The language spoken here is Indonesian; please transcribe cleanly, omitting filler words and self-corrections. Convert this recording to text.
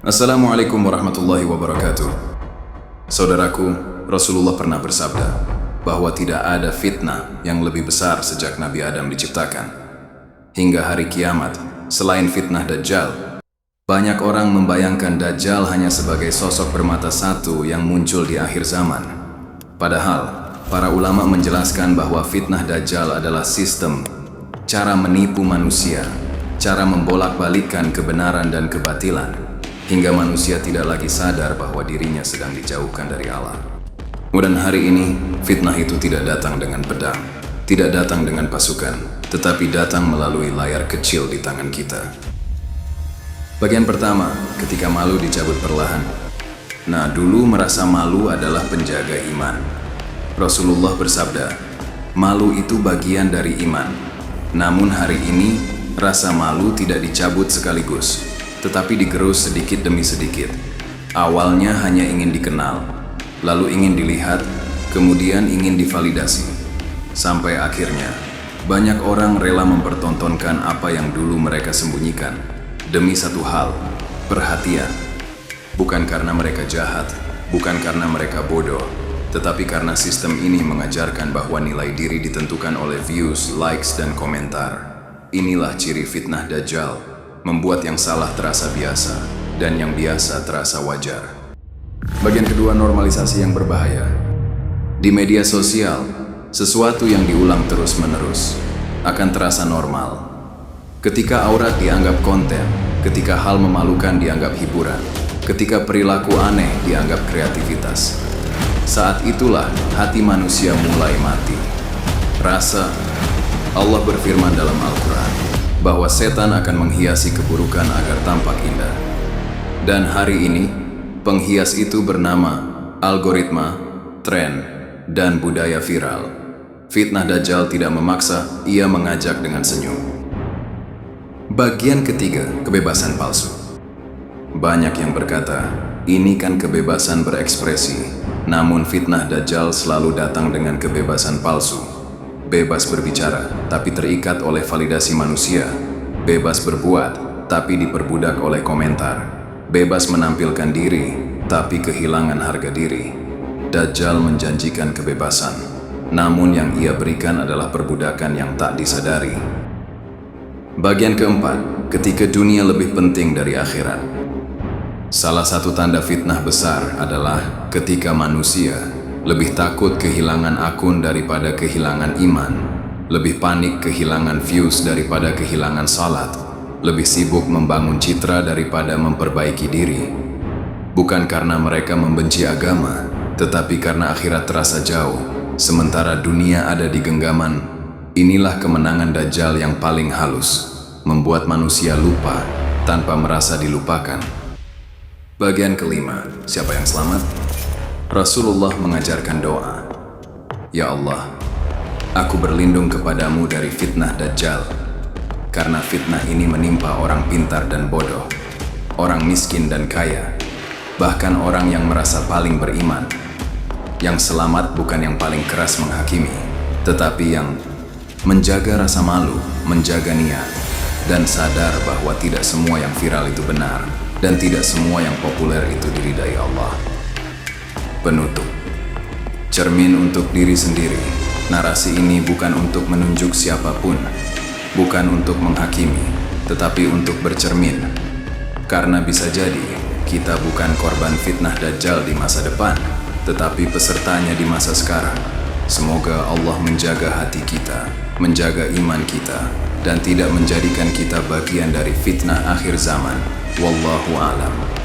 Assalamualaikum warahmatullahi wabarakatuh. Saudaraku, Rasulullah pernah bersabda bahwa tidak ada fitnah yang lebih besar sejak Nabi Adam diciptakan. Hingga hari kiamat, selain fitnah Dajjal, banyak orang membayangkan Dajjal hanya sebagai sosok bermata satu yang muncul di akhir zaman. Padahal, para ulama menjelaskan bahwa fitnah Dajjal adalah sistem, cara menipu manusia, cara membolak-balikkan kebenaran dan kebatilan, hingga manusia tidak lagi sadar bahwa dirinya sedang dijauhkan dari Allah. Dan hari ini, fitnah itu tidak datang dengan pedang, tidak datang dengan pasukan, tetapi datang melalui layar kecil di tangan kita. Bagian pertama, ketika malu dicabut perlahan. Nah, dulu merasa malu adalah penjaga iman. Rasulullah bersabda, malu itu bagian dari iman. Namun hari ini, rasa malu tidak dicabut sekaligus, tetapi digerus sedikit demi sedikit. Awalnya hanya ingin dikenal, lalu ingin dilihat, kemudian ingin divalidasi. Sampai akhirnya, banyak orang rela mempertontonkan apa yang dulu mereka sembunyikan, demi satu hal, perhatian. Bukan karena mereka jahat, bukan karena mereka bodoh, tetapi karena sistem ini mengajarkan bahwa nilai diri ditentukan oleh views, likes, dan komentar. Inilah ciri fitnah Dajjal, membuat yang salah terasa biasa, dan yang biasa terasa wajar. Bagian kedua, normalisasi yang berbahaya. Di media sosial, sesuatu yang diulang terus-menerus akan terasa normal. Ketika aurat dianggap konten, ketika hal memalukan dianggap hiburan, ketika perilaku aneh dianggap kreativitas. Saat itulah hati manusia mulai mati. Rasa Allah berfirman dalam Al-Quran bahwa setan akan menghiasi keburukan agar tampak indah. Dan hari ini, penghias itu bernama algoritma, tren, dan budaya viral. Fitnah Dajjal tidak memaksa, ia mengajak dengan senyum. Bagian ketiga, kebebasan palsu. Banyak yang berkata, ini kan kebebasan berekspresi. Namun fitnah Dajjal selalu datang dengan kebebasan palsu. Bebas berbicara, tapi terikat oleh validasi manusia. Bebas berbuat, tapi diperbudak oleh komentar. Bebas menampilkan diri, tapi kehilangan harga diri. Dajjal menjanjikan kebebasan, namun yang ia berikan adalah perbudakan yang tak disadari. Bagian keempat, ketika dunia lebih penting dari akhirat. Salah satu tanda fitnah besar adalah ketika manusia lebih takut kehilangan akun daripada kehilangan iman, lebih panik kehilangan views daripada kehilangan salat, lebih sibuk membangun citra daripada memperbaiki diri. Bukan karena mereka membenci agama, tetapi karena akhirat terasa jauh, sementara dunia ada di genggaman. Inilah kemenangan Dajjal yang paling halus, membuat manusia lupa tanpa merasa dilupakan. Bagian kelima, siapa yang selamat? Rasulullah mengajarkan doa. Ya Allah, aku berlindung kepadamu dari fitnah Dajjal, karena fitnah ini menimpa orang pintar dan bodoh, orang miskin dan kaya, bahkan orang yang merasa paling beriman. Yang selamat bukan yang paling keras menghakimi, tetapi yang menjaga rasa malu, menjaga niat, dan sadar bahwa tidak semua yang viral itu benar, dan tidak semua yang populer itu diridai Allah. Penutup. Cermin untuk diri sendiri. Narasi ini bukan untuk menunjuk siapapun, bukan untuk menghakimi, tetapi untuk bercermin. Karena bisa jadi, kita bukan korban fitnah Dajjal di masa depan, tetapi pesertanya di masa sekarang. Semoga Allah menjaga hati kita, menjaga iman kita, dan tidak menjadikan kita bagian dari fitnah akhir zaman. Wallahu a'lam.